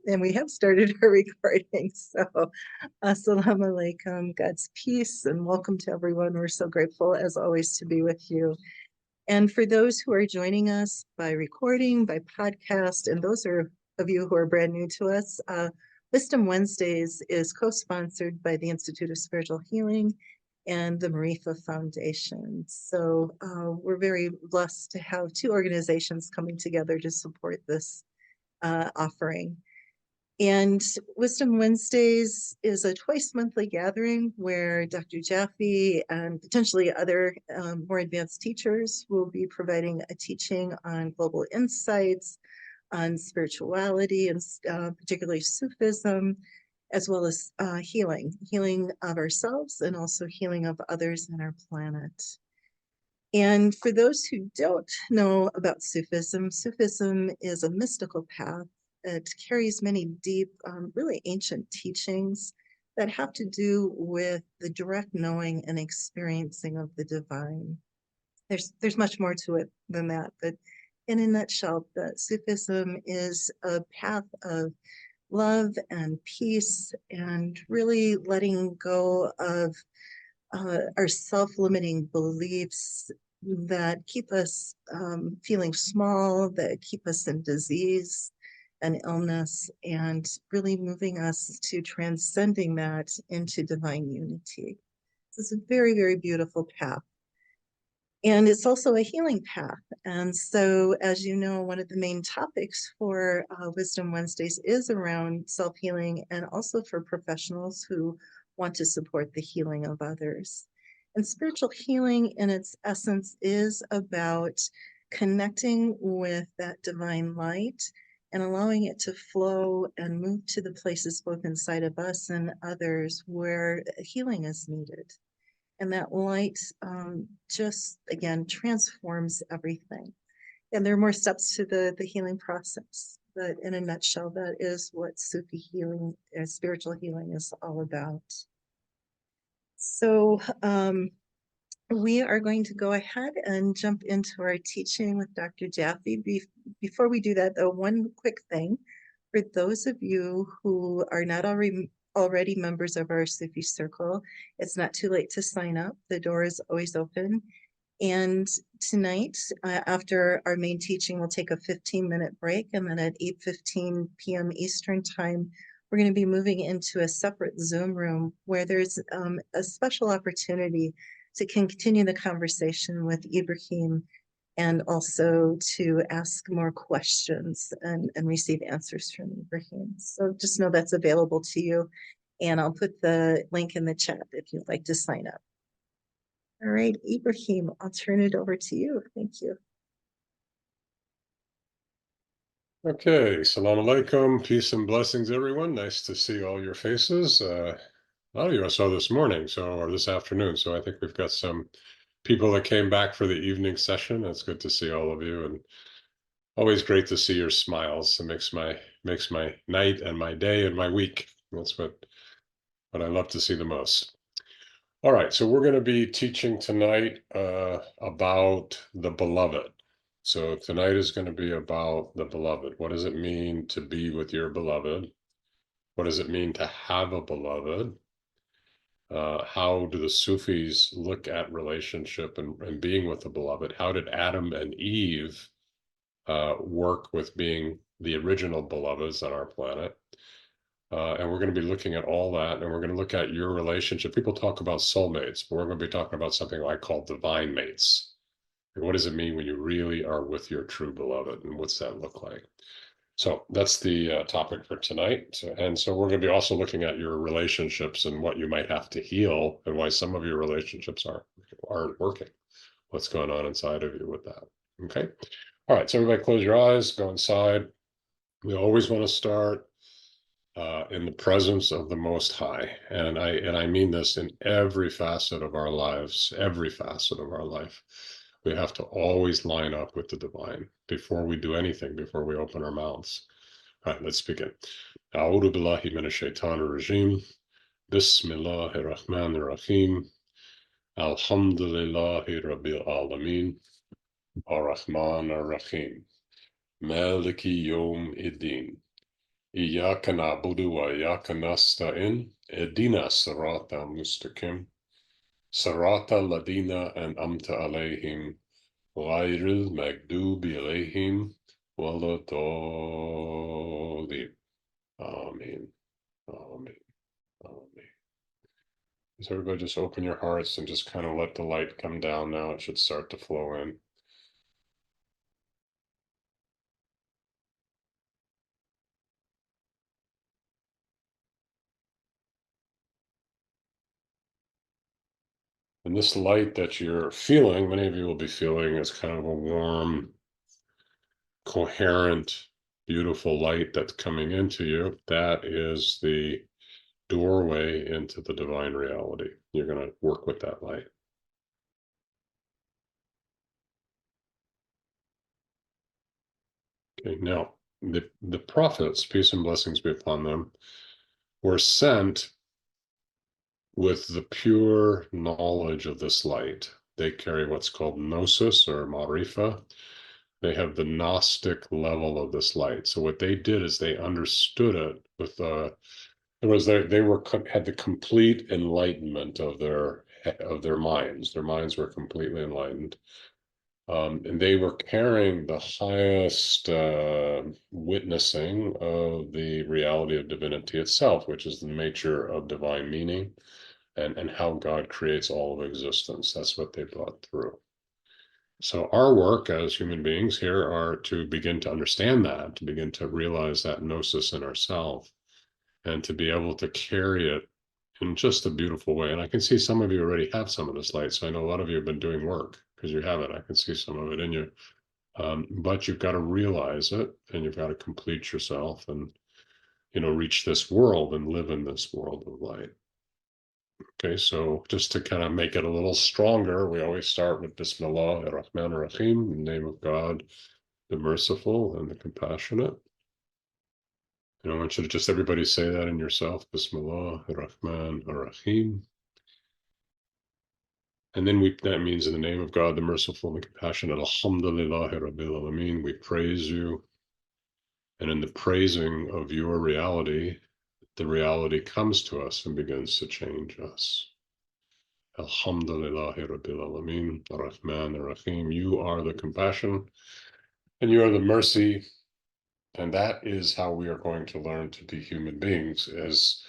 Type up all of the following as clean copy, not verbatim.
And we have started our recording. So, assalamu alaikum, God's peace, and welcome to everyone. We're so grateful, as always, to be with you. And for those who are joining us by recording, by podcast, and those of you who are brand new to us, Wisdom Wednesdays is co-sponsored by the Institute of Spiritual Healing and the Marifa Foundation. So we're very blessed to have two organizations coming together to support this offering. And Wisdom Wednesdays is a twice monthly gathering where Dr. Jaffe and potentially other more advanced teachers will be providing a teaching on global insights, on spirituality, and particularly Sufism, as well as healing of ourselves and also healing of others on our planet. And for those who don't know about Sufism, Sufism is a mystical path. It carries many deep, really ancient teachings that have to do with the direct knowing and experiencing of the divine. There's much more to it than that, but in a nutshell, Sufism is a path of love and peace and really letting go of our self-limiting beliefs that keep us feeling small, that keep us in disease and illness, and really moving us to transcending that into divine unity. It's a very, very beautiful path. And it's also a healing path. And so, as you know, one of the main topics for Wisdom Wednesdays is around self-healing and also for professionals who want to support the healing of others. And spiritual healing in its essence is about connecting with that divine light and allowing it to flow and move to the places both inside of us and others where healing is needed. And that light just, again, transforms everything. And there are more steps to the healing process. But in a nutshell, that is what Sufi healing, spiritual healing is all about. So we are going to go ahead and jump into our teaching with Dr. Jaffe. Before we do that, though, one quick thing. For those of you who are not already members of our Sufi circle, it's not too late to sign up. The door is always open. And tonight, after our main teaching, we'll take a 15-minute break. And then at 8:15 p.m. Eastern time, we're going to be moving into a separate Zoom room where there's a special opportunity to continue the conversation with Ibrahim and also to ask more questions and receive answers from Ibrahim. So just know that's available to you. And I'll put the link in the chat if you'd like to sign up. All right, Ibrahim, I'll turn it over to you. Thank you. Okay, salam alaikum, peace and blessings, everyone. Nice to see all your faces. A lot of you I saw this morning, or this afternoon. So I think we've got some people that came back for the evening session. It's good to see all of you, and always great to see your smiles. It makes my night and my day and my week. That's what I love to see the most. All right, so we're going to be teaching tonight about the beloved. So tonight is going to be about the beloved. What does it mean to be with your beloved? What does it mean to have a beloved? How do the Sufis look at relationship and being with the beloved? How did Adam and Eve work with being the original beloveds on our planet? And we're going to be looking at all that, and we're going to look at your relationship. People talk about soulmates, but we're going to be talking about something I call divine mates. And what does it mean when you really are with your true beloved, and what's that look like? So that's the topic for tonight. So we're going to be also looking at your relationships and what you might have to heal, and why some of your relationships aren't working. What's going on inside of you with that? Okay. All right. So everybody, close your eyes. Go inside. We always want to start in the presence of the Most High. And I mean this in every facet of our lives, every facet of our life. We have to always line up with the divine before we do anything, before we open our mouths. All right, let's begin. A'udhu billahi minash shaitanir rajim. Bismillahir rahmanir rahim. Alhamdulillahi rabbil alameen. Ar-Rahman ar-Rahim. Maliki yawm iddin. Iyyaka na'budu wa iyyaka nasta'in. Ihdina sirata mustaqim. Sirata ladina an'amta alayhim. Ghayril maghdubi alayhim waladdallin. Amen. Amen. Amen. So everybody just open your hearts and just kind of let the light come down now. It should start to flow in. And this light that you're feeling, many of you will be feeling, is kind of a warm, coherent, beautiful light that's coming into you. That is the doorway into the divine reality. You're going to work with that light. Okay, now the prophets, peace and blessings be upon them, were sent with the pure knowledge of this light. They carry what's called gnosis or marifa. They have the Gnostic level of this light. So what they did is they understood it with it was they were had the complete enlightenment of their minds. Their minds were completely enlightened. And they were carrying the highest witnessing of the reality of divinity itself, which is the nature of divine meaning and how God creates all of existence. That's what they brought through. So our work as human beings here are to begin to understand that, to begin to realize that gnosis in ourselves, and to be able to carry it in just a beautiful way. And I can see some of you already have some of this light. So I know a lot of you have been doing work because you have it. I can see some of it in you. But you've got to realize it and you've got to complete yourself and, reach this world and live in this world of light. Okay, so just to kind of make it a little stronger, we always start with Bismillah ar-Rahman ar-Rahim, in the name of God, the merciful and the compassionate. And I want you to just everybody say that in yourself, Bismillah ar-Rahman ar-Rahim. And then that means in the name of God, the merciful and the compassionate, Alhamdulillah Rabbil Alameen, we praise you. And in the praising of your reality, the reality comes to us and begins to change us. Alhamdulillah Rabbil Alameen, Ar-Rahman Ar-Rahim. You are the compassion and you are the mercy. And that is how we are going to learn to be human beings, is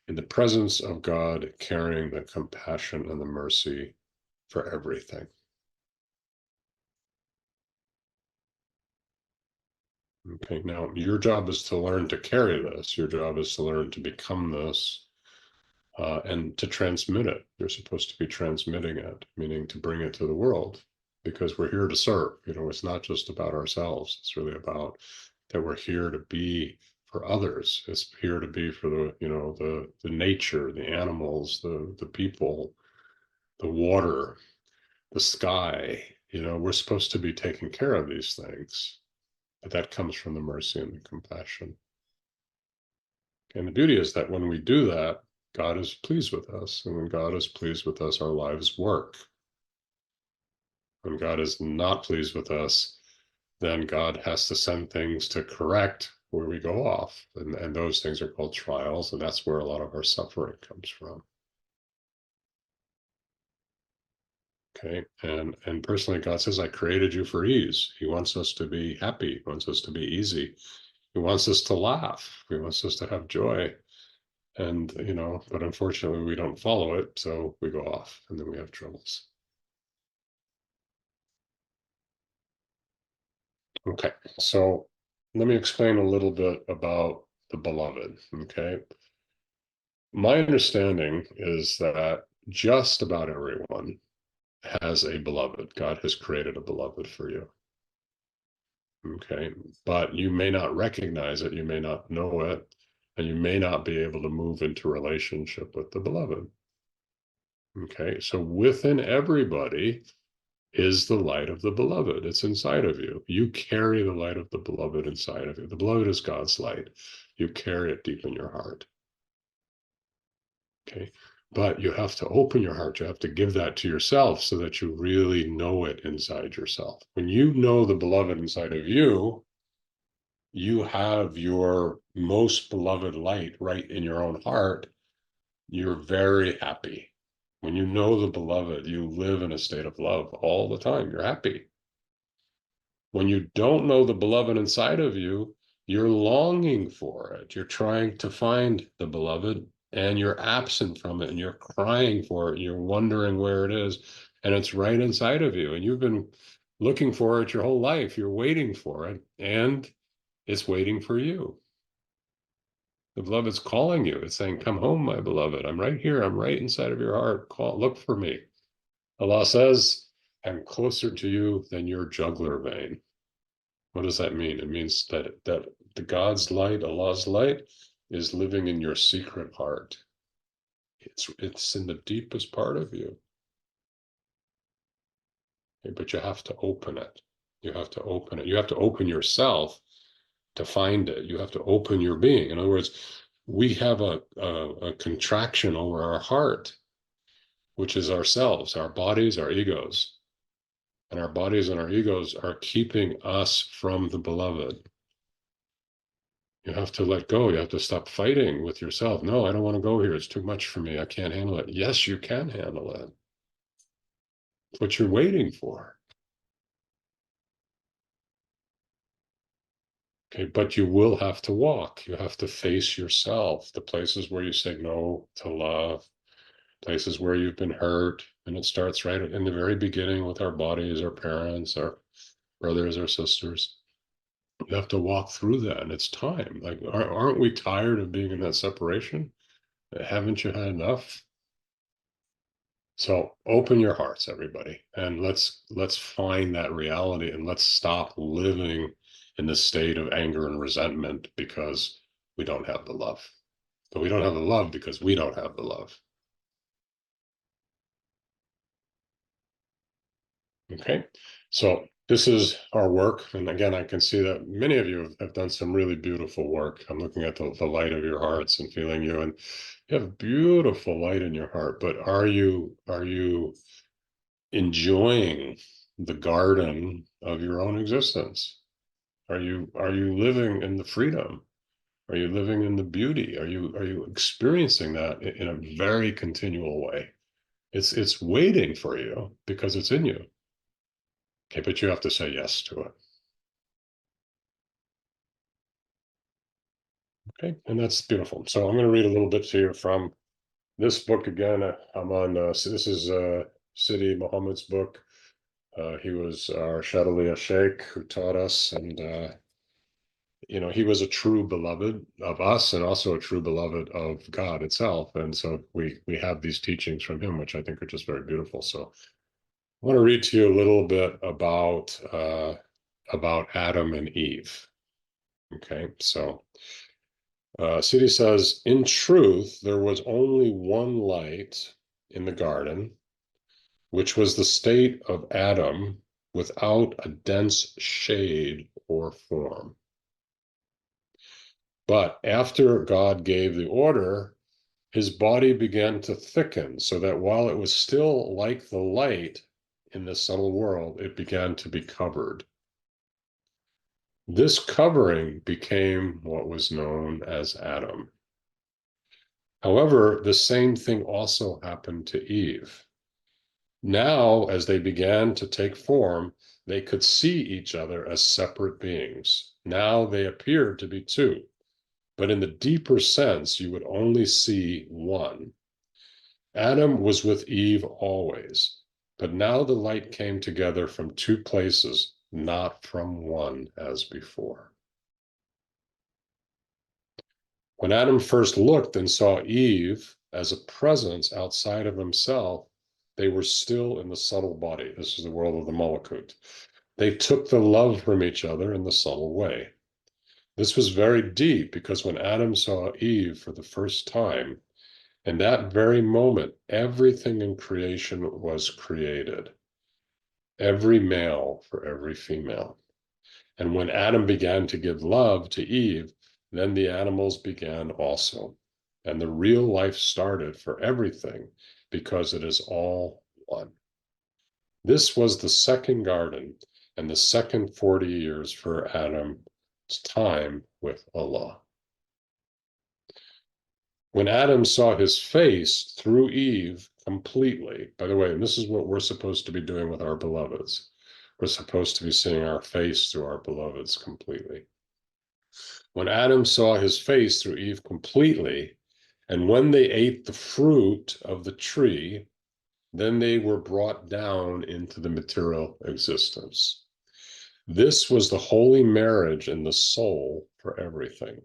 in the presence of God, carrying the compassion and the mercy for everything. Okay, now your job is to learn to carry this. Your job is to learn to become this and to transmit it. You're supposed to be transmitting it, meaning to bring it to the world, because we're here to serve. It's not just about ourselves. It's really about that we're here to be for others. It's here to be for the nature, the animals, the people, the water, the sky. We're supposed to be taking care of these things. But that comes from the mercy and the compassion. And the beauty is that when we do that, God is pleased with us. And when God is pleased with us, our lives work. When God is not pleased with us, then God has to send things to correct where we go off. And those things are called trials. And that's where a lot of our suffering comes from. Okay. And personally, God says, I created you for ease. He wants us to be happy. He wants us to be easy. He wants us to laugh. He wants us to have joy. And, but unfortunately we don't follow it. So we go off and then we have troubles. Okay. So let me explain a little bit about the beloved. Okay. My understanding is that just about everyone has a beloved. God has created a beloved for you. Okay. But you may not recognize it. You may not know it. And you may not be able to move into relationship with the beloved. Okay. So within everybody is the light of the beloved. It's inside of you. You carry the light of the beloved inside of you. The beloved is God's light. You carry it deep in your heart. Okay. But you have to open your heart. You have to give that to yourself so that you really know it inside yourself. When you know the beloved inside of you, you have your most beloved light right in your own heart, you're very happy. When you know the beloved, you live in a state of love all the time. You're happy. When you don't know the beloved inside of you, you're longing for it. You're trying to find the beloved and you're absent from it and you're crying for it. You're wondering where it is and it's right inside of you. And you've been looking for it your whole life. You're waiting for it and it's waiting for you. The beloved's calling you. It's saying, come home, my beloved. I'm right here. I'm right inside of your heart. Call, look for me. Allah says, I'm closer to you than your jugular vein. What does that mean? It means that the God's light, Allah's light, is living in your secret heart. It's in the deepest part of you. Okay, but you have to open it. You have to open it. You have to open yourself to find it. You have to open your being. In other words, we have a contraction over our heart, which is ourselves, our bodies, our egos. And our bodies and our egos are keeping us from the beloved. You have to let go. You have to stop fighting with yourself. No, I don't want to go here. It's too much for me. I can't handle it. Yes, you can handle it. It's what you're waiting for. Okay, but you will have to walk. You have to face yourself, the places where you say no to love, places where you've been hurt. And it starts right in the very beginning with our bodies, our parents, our brothers, our sisters. You have to walk through that, and it's time. Like, aren't we tired of being in that separation? Haven't you had enough? So open your hearts, everybody, and let's find that reality, and let's stop living in the state of anger and resentment because we don't have the love. But we don't have the love because we don't have the love. Okay, so this is our work. And again, I can see that many of you have done some really beautiful work. I'm looking at the light of your hearts and feeling you, and you have beautiful light in your heart. But are you enjoying the garden of your own existence? Are you living in the freedom? Are you living in the beauty? Are you experiencing that in a very continual way? It's waiting for you because it's in you. Okay, but you have to say yes to it. Okay, and that's beautiful. So I'm going to read a little bit to you from this book again. I'm on, so this is Sidi Muhammad's book. He was our Shadaliya Sheikh who taught us, and he was a true beloved of us and also a true beloved of God itself. And so we have these teachings from him, which I think are just very beautiful. So I want to read to you a little bit about Adam and Eve. Okay, so Sidi says, in truth, there was only one light in the garden, which was the state of Adam without a dense shade or form. But after God gave the order, his body began to thicken so that while it was still like the light in the subtle world, it began to be covered. This covering became what was known as Adam. However, the same thing also happened to Eve. Now, as they began to take form, they could see each other as separate beings. Now they appeared to be two, but in the deeper sense, you would only see one. Adam was with Eve always, but now the light came together from two places, not from one as before. When Adam first looked and saw Eve as a presence outside of himself, they were still in the subtle body. This is the world of the Malakut. They took the love from each other in the subtle way. This was very deep because when Adam saw Eve for the first time, in that very moment, everything in creation was created. Every male for every female. And when Adam began to give love to Eve, then the animals began also. And the real life started for everything because it is all one. This was the second garden and the second 40 years for Adam time with Allah. When Adam saw his face through Eve completely, by the way, and this is what we're supposed to be doing with our beloveds. We're supposed to be seeing our face through our beloveds completely. When Adam saw his face through Eve completely, and when they ate the fruit of the tree, then they were brought down into the material existence. This was the holy marriage in the soul for everything.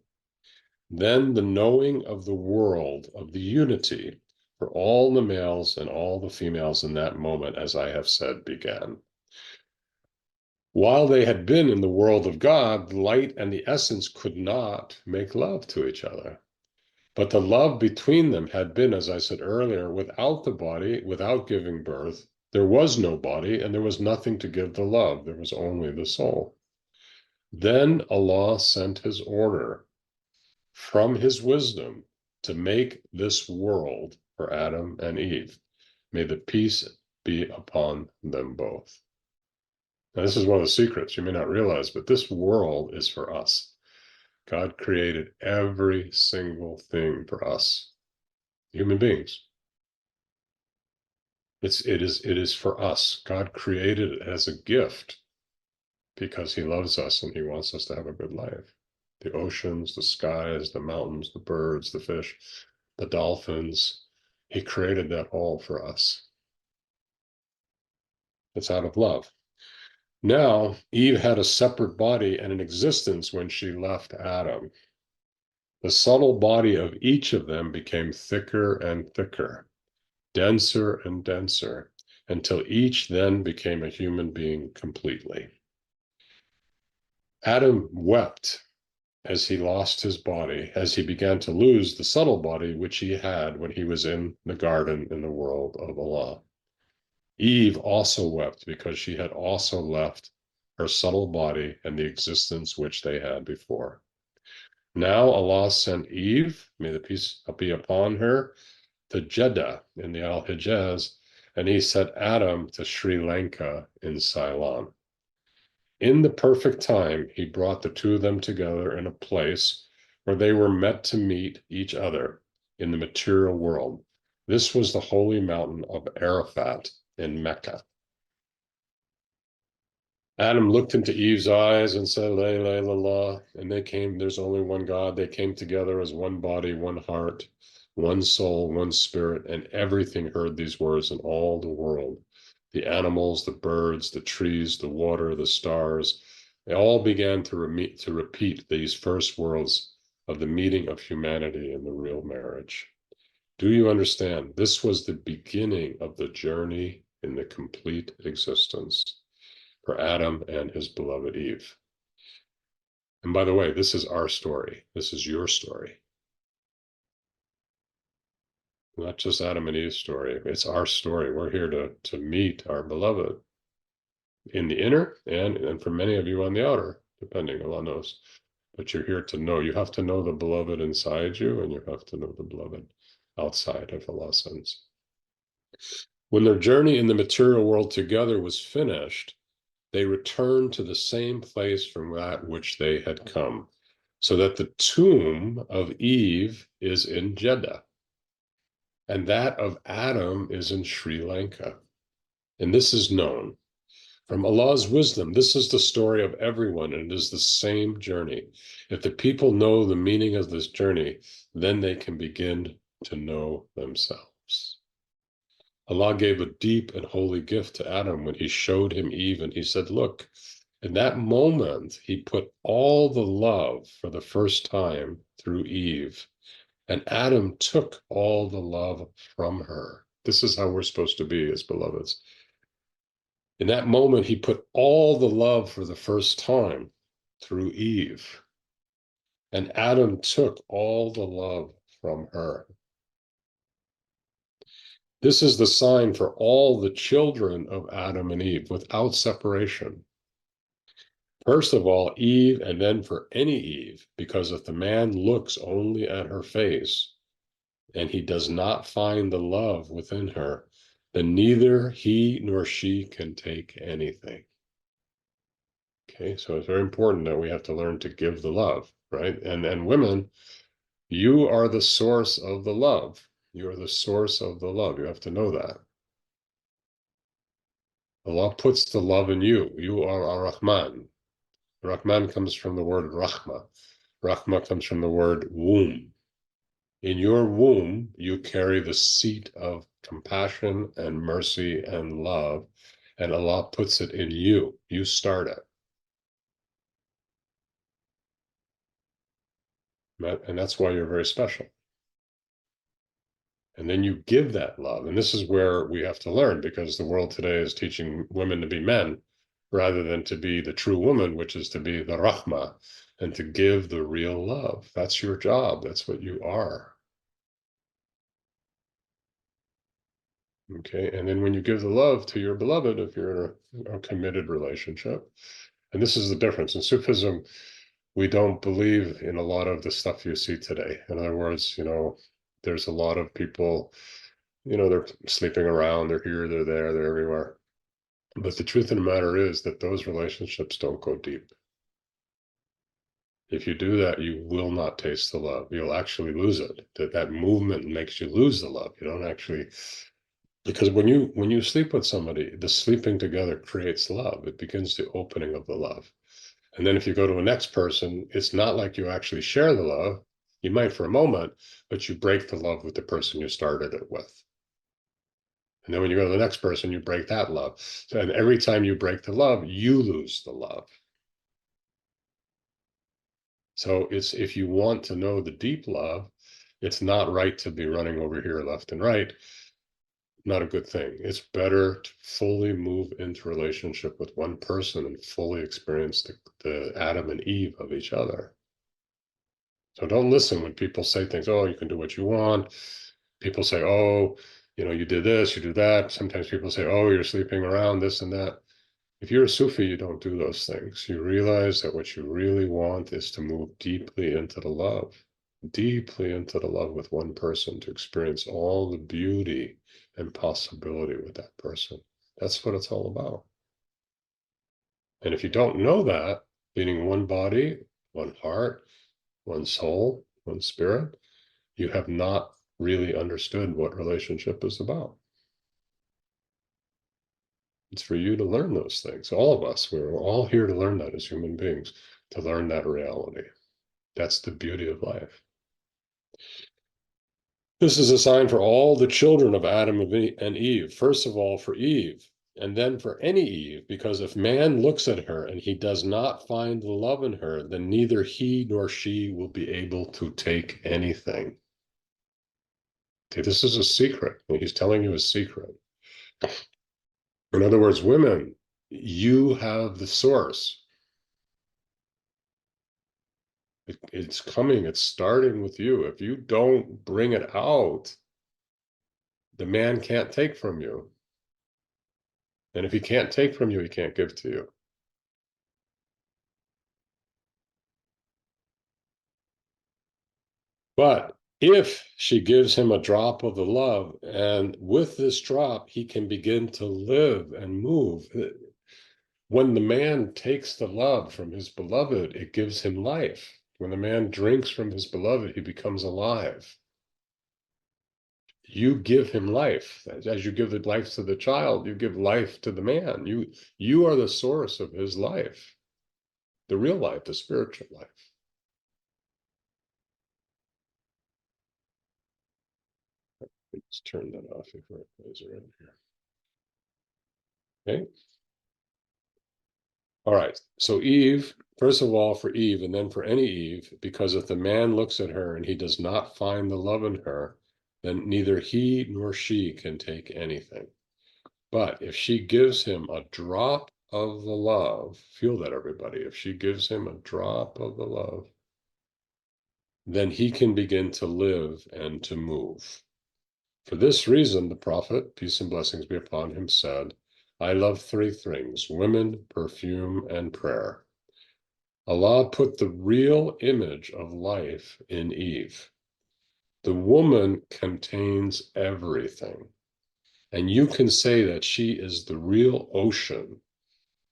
Then the knowing of the world, of the unity for all the males and all the females in that moment, as I have said, began. While they had been in the world of God, the light and the essence could not make love to each other. But the love between them had been, as I said earlier, without the body, without giving birth. There was no body, and there was nothing to give the love. There was only the soul. Then Allah sent his order from his wisdom to make this world for Adam and Eve. May the peace be upon them both. Now, this is one of the secrets you may not realize, but this world is for us. God created every single thing for us, human beings. It is for us. God created it as a gift because he loves us and he wants us to have a good life. The oceans, the skies, the mountains, the birds, the fish, the dolphins, he created that all for us. It's out of love. Now, Eve had a separate body and an existence when she left Adam. The subtle body of each of them became thicker and thicker, denser and denser, until each then became a human being completely. Adam wept as he lost his body, as he began to lose the subtle body which he had when he was in the garden in the world of Allah. Eve also wept because she had also left her subtle body and the existence which they had before. Now Allah sent Eve, may the peace be upon her, to Jeddah in the Al-Hijaz, and he sent Adam to Sri Lanka in Ceylon. In the perfect time, he brought the two of them together in a place where they were meant to meet each other in the material world. This was the holy mountain of Arafat in Mecca. Adam looked into Eve's eyes and said, La ilaha illallah, and they came, there's only one God. They came together as one body, one heart, one soul, one spirit, and everything heard these words in all the world. The animals, the birds, the trees, the water, the stars, they all began to repeat these first words of the meeting of humanity in the real marriage. Do you understand? This was the beginning of the journey in the complete existence for Adam and his beloved Eve. And by the way, this is our story. This is your story. Not just Adam and Eve's story. It's our story. We're here to meet our beloved in the inner and for many of you on the outer, depending, Allah knows. But you're here to know. You have to know the beloved inside you, and you have to know the beloved outside, if Allah sends. When their journey in the material world together was finished, they returned to the same place from that which they had come, so that the tomb of Eve is in Jeddah, and that of Adam is in Sri Lanka. And this is known. From Allah's wisdom, this is the story of everyone, and it is the same journey. If the people know the meaning of this journey, then they can begin to know themselves. Allah gave a deep and holy gift to Adam when he showed him Eve, and he said, look, in that moment, he put all the love for the first time through Eve, and Adam took all the love from her. This is how we're supposed to be as beloveds. In that moment, he put all the love for the first time through Eve, and Adam took all the love from her. This is the sign for all the children of Adam and Eve without separation. First of all, Eve, and then for any Eve, because if the man looks only at her face and he does not find the love within her, then neither he nor she can take anything. Okay, so it's very important that we have to learn to give the love, right? And women, you are the source of the love. You are the source of the love. You have to know that. Allah puts the love in you. You are Ar-Rahman. Rahman comes from the word Rahma. Rahma comes from the word womb. In your womb, you carry the seat of compassion and mercy and love, and Allah puts it in you. You start it. And that's why you're very special. And then you give that love. And this is where we have to learn, because the world today is teaching women to be men rather than to be the true woman, which is to be the Rahma and to give the real love. That's your job. That's what you are. Okay. And then when you give the love to your beloved, if you're in a committed relationship, and this is the difference in Sufism, we don't believe in a lot of the stuff you see today. In other words, there's a lot of people, they're sleeping around, they're here, they're there, they're everywhere. But the truth of the matter is that those relationships don't go deep. If you do that, you will not taste the love. You'll actually lose it. That movement makes you lose the love. You don't actually, because when you sleep with somebody, the sleeping together creates love. It begins the opening of the love. And then if you go to a next person, it's not like you actually share the love. You might for a moment, but you break the love with the person you started it with. And then when you go to the next person, you break that love. And every time you break the love, you lose the love. So if you want to know the deep love, it's not right to be running over here left and right. Not a good thing. It's better to fully move into relationship with one person and fully experience the Adam and Eve of each other. So don't listen when people say things, oh, you can do what you want. People say, oh, you did this, you do that. Sometimes people say, oh, you're sleeping around, this and that. If you're a Sufi, you don't do those things. You realize that what you really want is to move deeply into the love with one person, to experience all the beauty and possibility with that person. That's what it's all about. And if you don't know that, meaning one body, one heart, one soul, one spirit, you have not really understood what relationship is about. It's for you to learn those things. All of us, we're all here to learn that as human beings, to learn that reality. That's the beauty of life. This is a sign for all the children of Adam and Eve. First of all, for Eve, and then for any Eve, because if man looks at her and he does not find the love in her, then neither he nor she will be able to take anything. Okay, this is a secret. He's telling you a secret. In other words, women, you have the source. It's coming, it's starting with you. If you don't bring it out, the man can't take from you. And if he can't take from you, he can't give to you. But if she gives him a drop of the love, and with this drop, he can begin to live and move. When the man takes the love from his beloved, it gives him life. When the man drinks from his beloved, he becomes alive. You give him life. As you give the life to the child, you give life to the man. You are the source of his life, the real life, the spiritual life. Let's turn that off before it plays around here. Okay. All right. So Eve, first of all, for Eve, and then for any Eve, because if the man looks at her and he does not find the love in her, then neither he nor she can take anything. But if she gives him a drop of the love, feel that, everybody. If she gives him a drop of the love, then he can begin to live and to move. For this reason, the prophet, peace and blessings be upon him, said, I love three things: women, perfume, and prayer. Allah put the real image of life in Eve. The woman contains everything. And you can say that she is the real ocean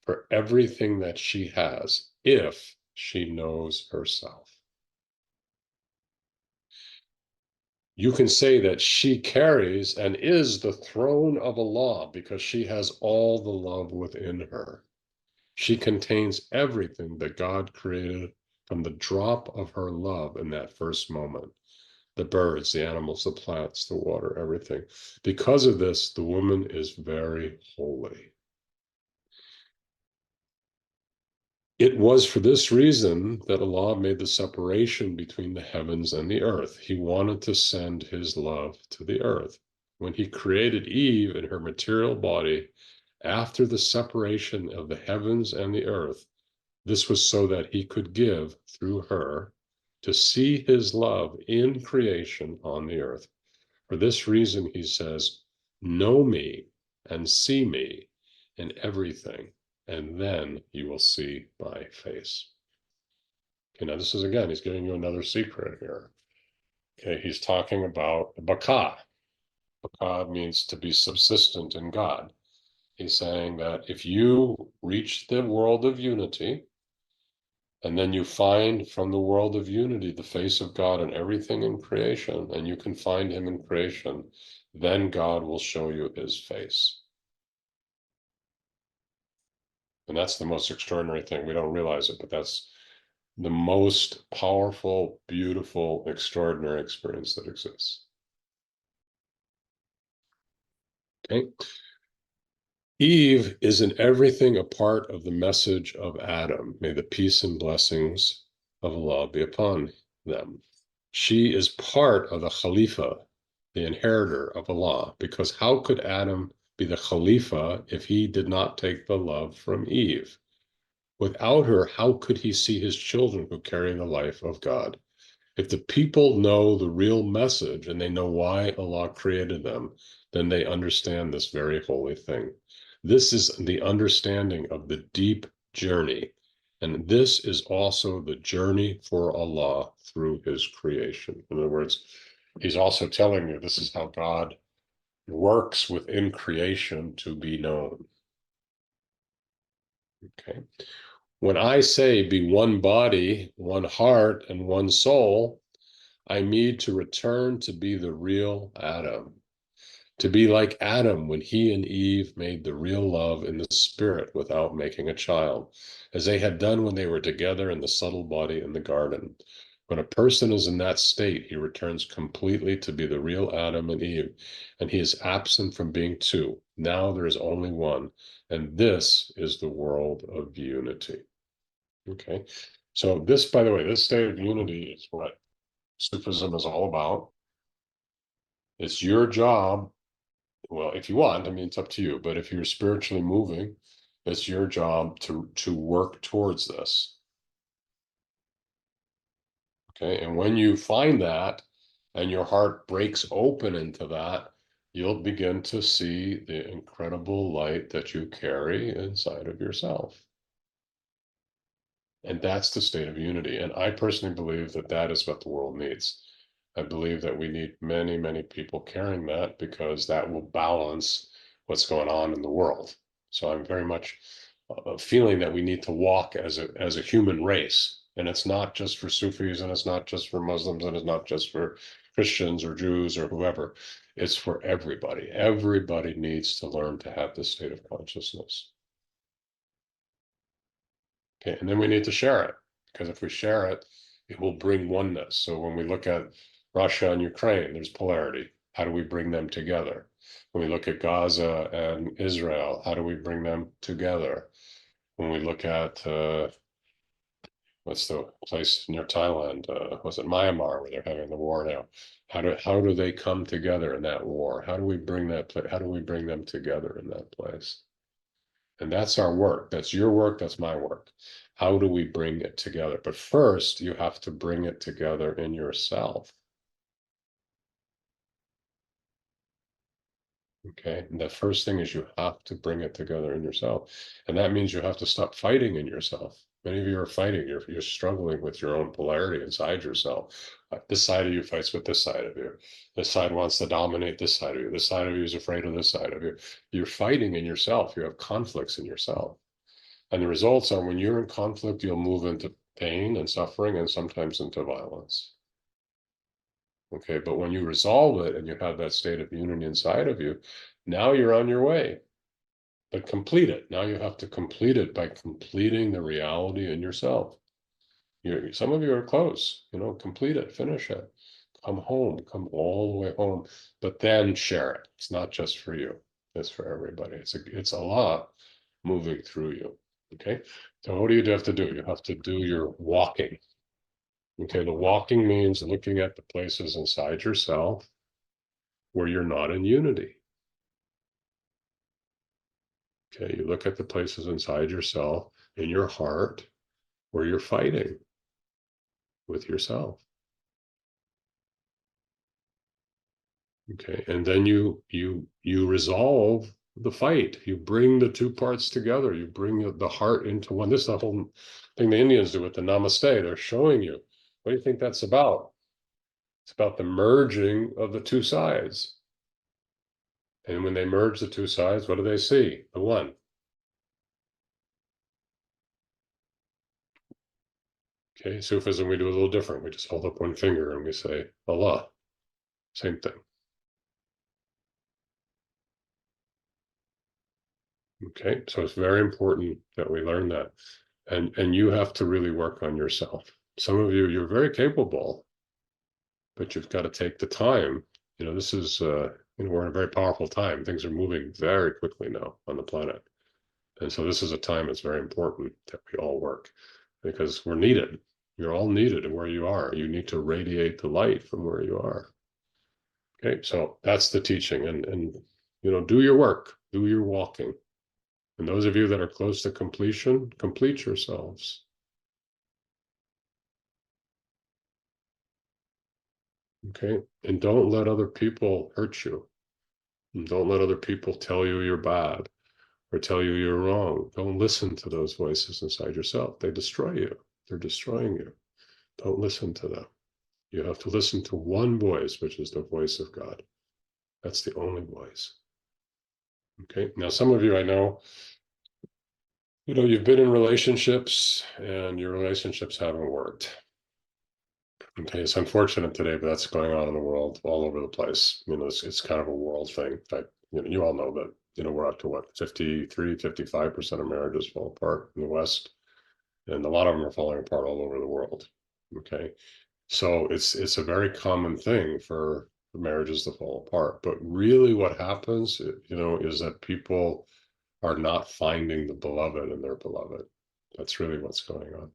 for everything that she has if she knows herself. You can say that she carries and is the throne of Allah because she has all the love within her. She contains everything that God created from the drop of her love in that first moment. The birds, the animals, the plants, the water, everything. Because of this, the woman is very holy. It was for this reason that Allah made the separation between the heavens and the earth. He wanted to send his love to the earth. When he created Eve in her material body, after the separation of the heavens and the earth, this was so that he could give through her to see his love in creation on the earth. For this reason, he says, know me and see me in everything, and then you will see my face. Okay, now this is again, he's giving you another secret here. Okay, he's talking about baka. Baka means to be subsistent in God. He's saying that if you reach the world of unity, and then you find from the world of unity the face of God and everything in creation, and you can find him in creation, then God will show you his face. And that's the most extraordinary thing. We don't realize it, but that's the most powerful, beautiful, extraordinary experience that exists. Okay. Eve is in everything a part of the message of Adam. May the peace and blessings of Allah be upon them. She is part of the Khalifa, the inheritor of Allah, because how could Adam be the Khalifa if he did not take the love from Eve? Without her, how could he see his children who carry the life of God? If the people know the real message and they know why Allah created them, then they understand this very holy thing. This is the understanding of the deep journey. And this is also the journey for Allah through his creation. In other words, he's also telling you this is how God works within creation to be known. Okay. When I say be one body, one heart, and one soul, I need to return to be the real Adam, to be like Adam when he and Eve made the real love in the spirit without making a child, as they had done when they were together in the subtle body in the garden. When a person is in that state, he returns completely to be the real Adam and Eve, and he is absent from being two. Now there is only one, and this is the world of unity. Okay. So this, by the way, this state of unity is what Sufism is all about. It's your job. Well, if you want, I mean, it's up to you. But if you're spiritually moving, it's your job to work towards this. Okay. And when you find that and your heart breaks open into that, you'll begin to see the incredible light that you carry inside of yourself. And that's the state of unity. And I personally believe that that is what the world needs. I believe that we need many, many people carrying that because that will balance what's going on in the world. So I'm very much feeling that we need to walk as a human race. And it's not just for Sufis, and it's not just for Muslims, and it's not just for Christians or Jews or whoever. It's for everybody. Everybody needs to learn to have this state of consciousness. Okay, and then we need to share it because if we share it, it will bring oneness. So when we look at Russia and Ukraine, there's polarity. How do we bring them together? When we look at Gaza and Israel, how do we bring them together? When we look at what's the place near Thailand? Was it Myanmar where they're having the war now? How do they come together in that war? How do we bring how do we bring them together in that place? And that's our work. That's your work. That's my work. How do we bring it together? But first, you have to bring it together in yourself. Okay. And the first thing is you have to bring it together in yourself. And that means you have to stop fighting in yourself. Many of you are fighting. You're struggling with your own polarity inside yourself. This side of you fights with this side of you. This side wants to dominate this side of you. This side of you is afraid of this side of you. You're fighting in yourself. You have conflicts in yourself. And the results are when you're in conflict, you'll move into pain and suffering and sometimes into violence. Okay, but when you resolve it and you have that state of unity inside of you, now you're on your way. But complete it. Now you have to complete it by completing the reality in yourself. Some of you are close, complete it, finish it. Come home, come all the way home, but then share it. It's not just for you. It's for everybody. It's a lot moving through you. Okay. So what do you have to do? You have to do your walking. Okay. The walking means looking at the places inside yourself where you're not in unity. Okay. You look at the places inside yourself in your heart where you're fighting with yourself. Okay. And then you resolve the fight. You bring the two parts together. You bring the heart into one. This is the whole thing the Indians do with the namaste. They're showing you. What do you think that's about? It's about the merging of the two sides. And when they merge the two sides, what do they see? The one. Okay, Sufism, we do a little different. We just hold up one finger and we say Allah. Same thing. Okay, so it's very important that we learn that. And you have to really work on yourself. Some of you, you're very capable, but you've got to take the time. This is, we're in a very powerful time. Things are moving very quickly now on the planet. And so this is a time it's very important that we all work because we're needed. You're all needed where you are. You need to radiate the light from where you are. Okay, so that's the teaching. And do your work, do your walking. And those of you that are close to completion, complete yourselves. Okay, and don't let other people hurt you. And don't let other people tell you you're bad or tell you you're wrong. Don't listen to those voices inside yourself. They destroy you. They're destroying you. Don't listen to them. You have to listen to one voice, which is the voice of God. That's the only voice. Okay. Now, some of you I know, you've been in relationships and your relationships haven't worked. Okay. It's unfortunate today, but that's going on in the world all over the place. It's kind of a world thing. You all know that, we're up to what, 53, 55% of marriages fall apart in the West. And a lot of them are falling apart all over the world. Okay. So it's a very common thing for marriages to fall apart. But really what happens, is that people are not finding the beloved in their beloved. That's really what's going on.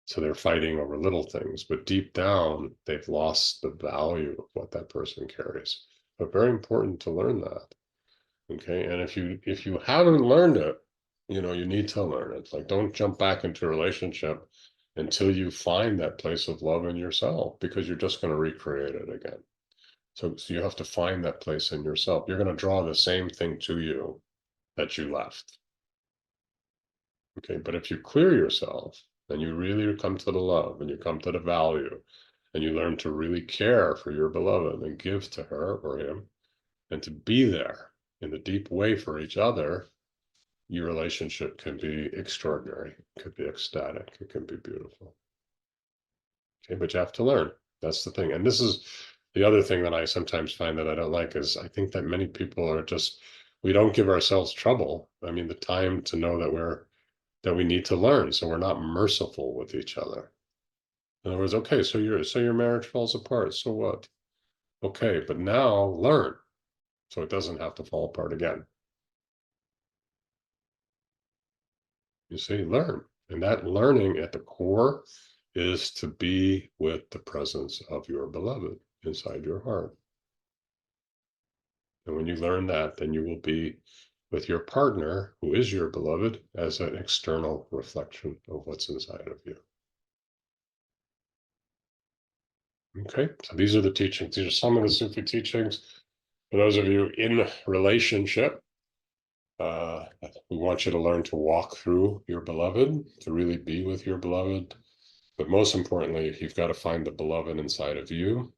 So they're fighting over little things, but deep down, they've lost the value of what that person carries. But very important to learn that. Okay. And if you haven't learned it, you need to learn it. Like, don't jump back into a relationship until you find that place of love in yourself, because you're just going to recreate it again. So you have to find that place in yourself. You're going to draw the same thing to you that you left. Okay. But if you clear yourself and you really come to the love and you come to the value and you learn to really care for your beloved and give to her or him and to be there in the deep way for each other, your relationship can be extraordinary. It could be ecstatic. It can be beautiful. Okay, but you have to learn. That's the thing. And this is the other thing that I sometimes find that I don't like is I think that many people are we don't give ourselves trouble. I mean, the time to know that we need to learn. So we're not merciful with each other. In other words, okay, so your marriage falls apart. So what? Okay, but now learn so it doesn't have to fall apart again. You see, learn. And that learning at the core is to be with the presence of your beloved inside your heart. And when you learn that, then you will be with your partner, who is your beloved, as an external reflection of what's inside of you. Okay, so these are the teachings. These are some of the Sufi teachings. For those of you in relationship, we want you to learn to walk through your beloved, to really be with your beloved. But most importantly, you've got to find the beloved inside of you.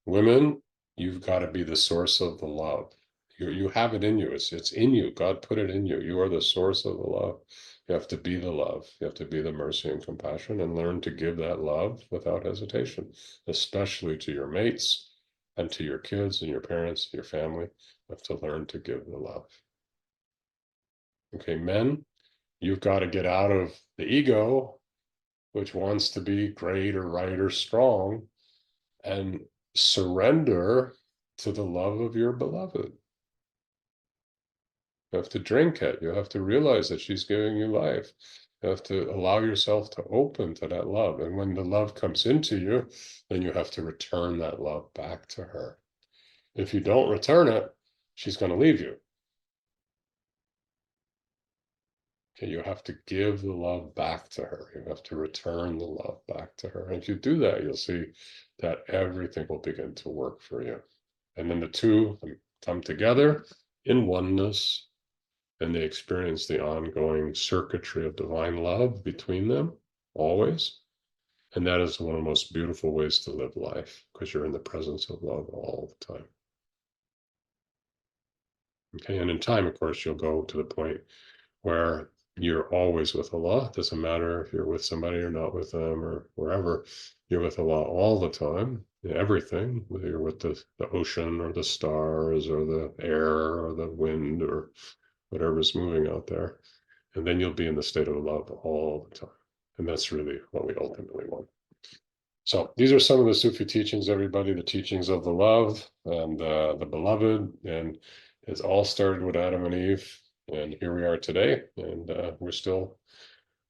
Women, you've got to be the source of the love. You have it in you. It's in you. God put it in you. You are the source of the love. You have to be the love. You have to be the mercy and compassion and learn to give that love without hesitation, especially to your mates and to your kids and your parents, your family. You have to learn to give the love. Okay, men, you've got to get out of the ego, which wants to be great or right or strong, and surrender to the love of your beloved. You have to drink it. You have to realize that she's giving you life. You have to allow yourself to open to that love. And when the love comes into you, then you have to return that love back to her. If you don't return it, she's going to leave you. Okay, you have to give the love back to her. You have to return the love back to her. And if you do that, you'll see that everything will begin to work for you. And then the two come together in oneness, and they experience the ongoing circuitry of divine love between them, always. And that is one of the most beautiful ways to live life, because you're in the presence of love all the time. Okay, and in time, of course, you'll go to the point where you're always with Allah. It doesn't matter if you're with somebody or not with them or wherever, you're with Allah all the time, everything, whether you're with the ocean or the stars or the air or the wind or whatever's moving out there. And then you'll be in the state of love all the time. And that's really what we ultimately want. So these are some of the Sufi teachings, everybody, the teachings of the love and the beloved. And it's all started with Adam and Eve. And here we are today. And we're still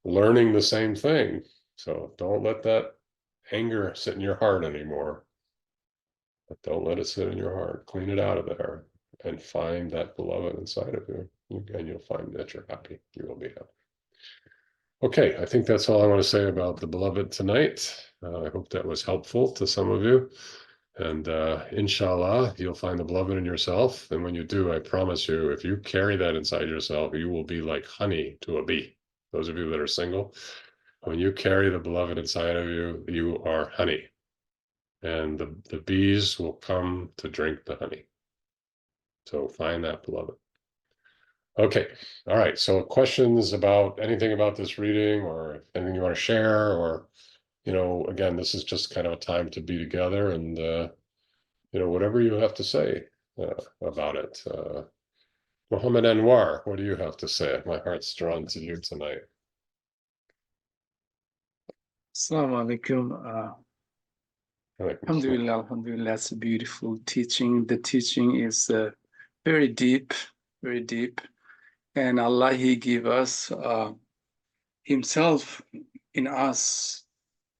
learning the same thing. So don't let that anger sit in your heart anymore. Don't let it sit in your heart. Clean it out of there and find that beloved inside of you. And you'll find that you're happy. You will be happy. Okay, I think that's all I want to say about the beloved tonight. I hope that was helpful to some of you. And inshallah, you'll find the beloved in yourself. And when you do, I promise you, if you carry that inside yourself, you will be like honey to a bee. Those of you that are single, when you carry the beloved inside of you, you are honey. And the bees will come to drink the honey. So find that beloved. Okay. All right. So questions about anything about this reading or anything you want to share or, again, this is just kind of a time to be together and, whatever you have to say about it. Muhammad Anwar, what do you have to say? My heart's drawn to you tonight. Assalamu alaikum. Alhamdulillah, alhamdulillah. It's a beautiful teaching. The teaching is very deep, very deep. And Allah, He gave us Himself in us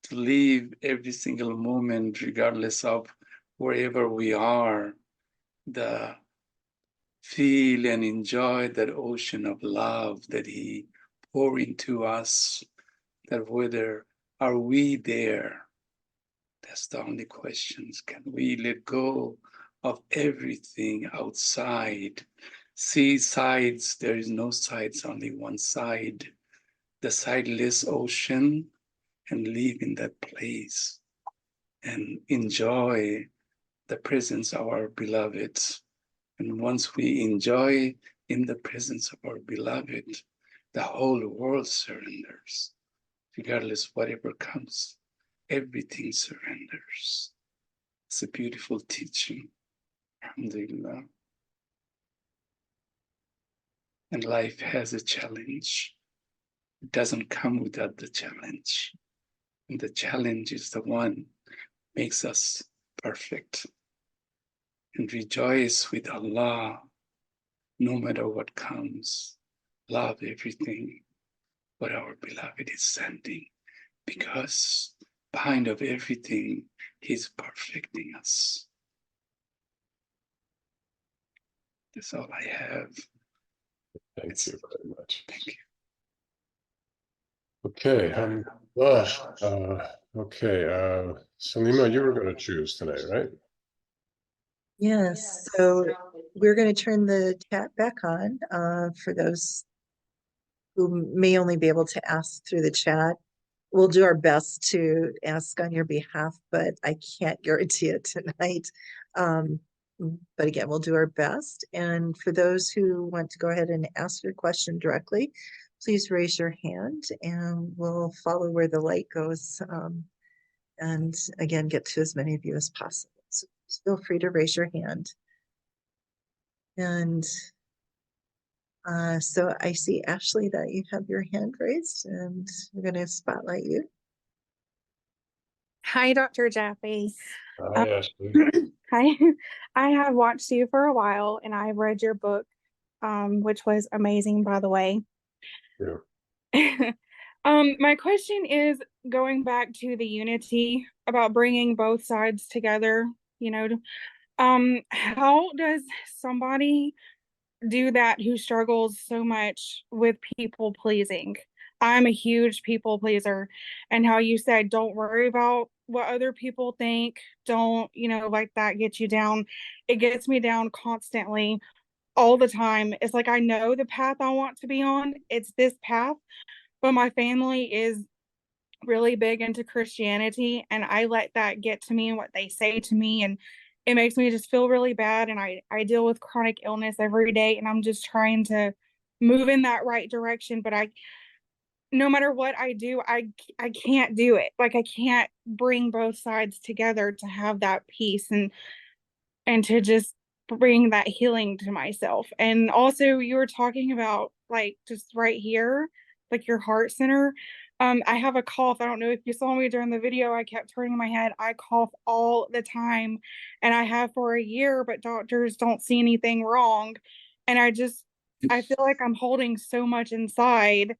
to live every single moment, regardless of wherever we are, feel and enjoy that ocean of love that He pour into us, that whether are we there? That's the only questions. Can we let go of everything outside? See sides, there is no sides, only one side. The sideless ocean, and live in that place and enjoy the presence of our beloved. And once we enjoy in the presence of our beloved, the whole world surrenders, regardless whatever comes. Everything surrenders. It's a beautiful teaching. Alhamdulillah. And life has a challenge. It doesn't come without the challenge. And the challenge is the one makes us perfect. And rejoice with Allah, no matter what comes. Love everything what our beloved is sending, because behind of everything, He's perfecting us. That's all I have. Thank you very much. Thank you. Okay. Salima, you were going to choose tonight, right? Yes, so we're going to turn the chat back on for those who may only be able to ask through the chat. We'll do our best to ask on your behalf, but I can't guarantee it tonight. But again, we'll do our best. And for those who want to go ahead and ask your question directly, please raise your hand and we'll follow where the light goes. And again, get to as many of you as possible. So feel free to raise your hand. And so I see, Ashley, that you have your hand raised, and we're going to spotlight you. Hi, Dr. Jaffe. Hi, Ashley. Hi. I have watched you for a while and I've read your book, which was amazing, by the way. Yeah. My question is going back to the unity about bringing both sides together, how does somebody do that who struggles so much with people pleasing? I'm a huge people pleaser, and how you said don't worry about what other people think, don't, like that gets you down. It gets me down constantly all the time. It's like I know the path I want to be on. It's this path, but my family is really big into Christianity, and I let that get to me and what they say to me, and it makes me just feel really bad. And I deal with chronic illness every day, and I'm just trying to move in that right direction, but no matter what I do, I can't do it. Like I can't bring both sides together to have that peace and to just bring that healing to myself. And also you were talking about like just right here, like your heart center. I have a cough. I don't know if you saw me during the video. I kept turning my head. I cough all the time, and I have for a year, but doctors don't see anything wrong. And I feel like I'm holding so much inside,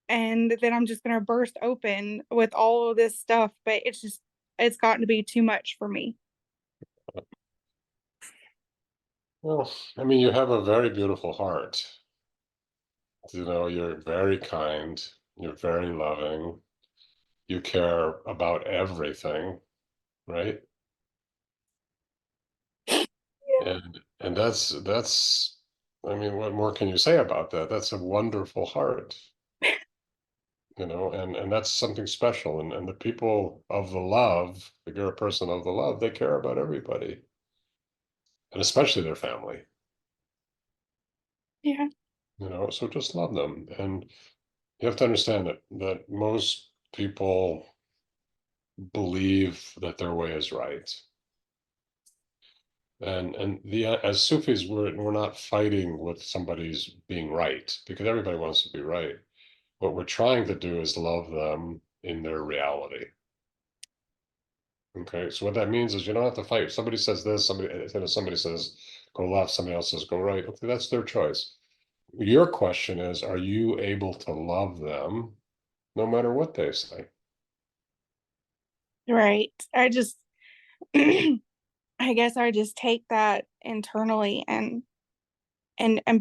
and then I'm just gonna burst open with all of this stuff. But it's gotten to be too much for me. Well, I mean, you have a very beautiful heart. You're very kind, you're very loving, you care about everything, right? And that's I mean, what more can you say about that? That's a wonderful heart, and that's something special. And the people of the love, if you're a person of the love, they care about everybody, and especially their family. Yeah. So just love them. And you have to understand that most people believe that their way is right. And as Sufis, we're not fighting with somebody's being right, because everybody wants to be right. What we're trying to do is love them in their reality. Okay, so what that means is you don't have to fight. If somebody says this, somebody says go left, somebody else says go right. Okay, that's their choice. Your question is, are you able to love them no matter what they say? Right. I guess I just take that internally and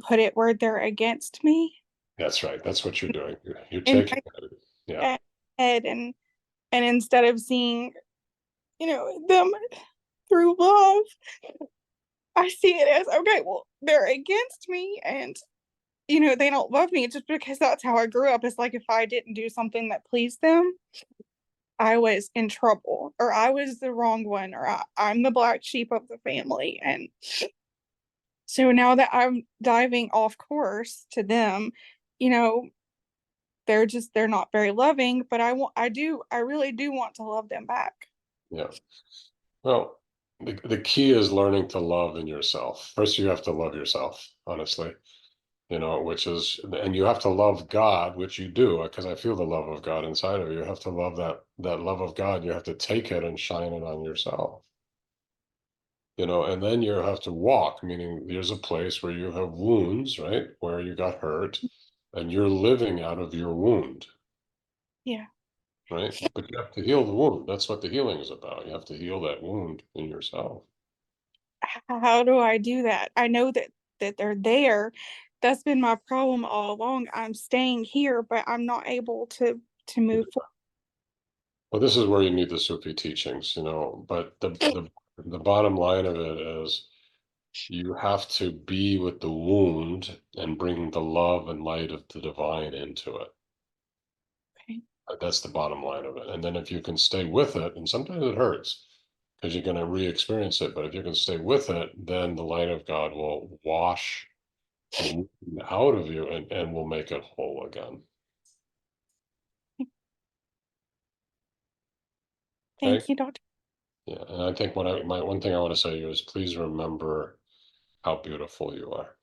put it where they're against me That's right. That's what you're doing. You're in taking it. Yeah. my head, and instead of seeing, them through love, I see it as, okay, well, they're against me, and they don't love me just because that's how I grew up. It's like if I didn't do something that pleased them, I was in trouble, or I was the wrong one, or I'm the black sheep of the family. And so now that I'm diving off course to them, you know, they're not very loving, but I really do want to love them back. Yeah. Well, the key is learning to love in yourself. First, you have to love yourself, honestly, and you have to love God, which you do, because I feel the love of God inside of you. You have to love that love of God. You have to take it and shine it on yourself. And then you have to walk, meaning there's a place where you have wounds, right? Where you got hurt, and you're living out of your wound, Yeah. right? But you have to heal the wound. That's what the healing is about. You have to heal that wound in yourself. How do I do that? I know that they're there. That's been my problem all along. I'm staying here, but I'm not able to move forward. Well, this is where you need the Sufi teachings, but the bottom line of it is you have to be with the wound and bring the love and light of the divine into it. Okay. That's the bottom line of it. And then if you can stay with it, and sometimes it hurts because you're going to re-experience it, but if you can stay with it, then the light of God will wash out of you and will make it whole again. Okay? Thank you, Doctor. Yeah, and I think one thing I want to say to you is please remember how beautiful you are.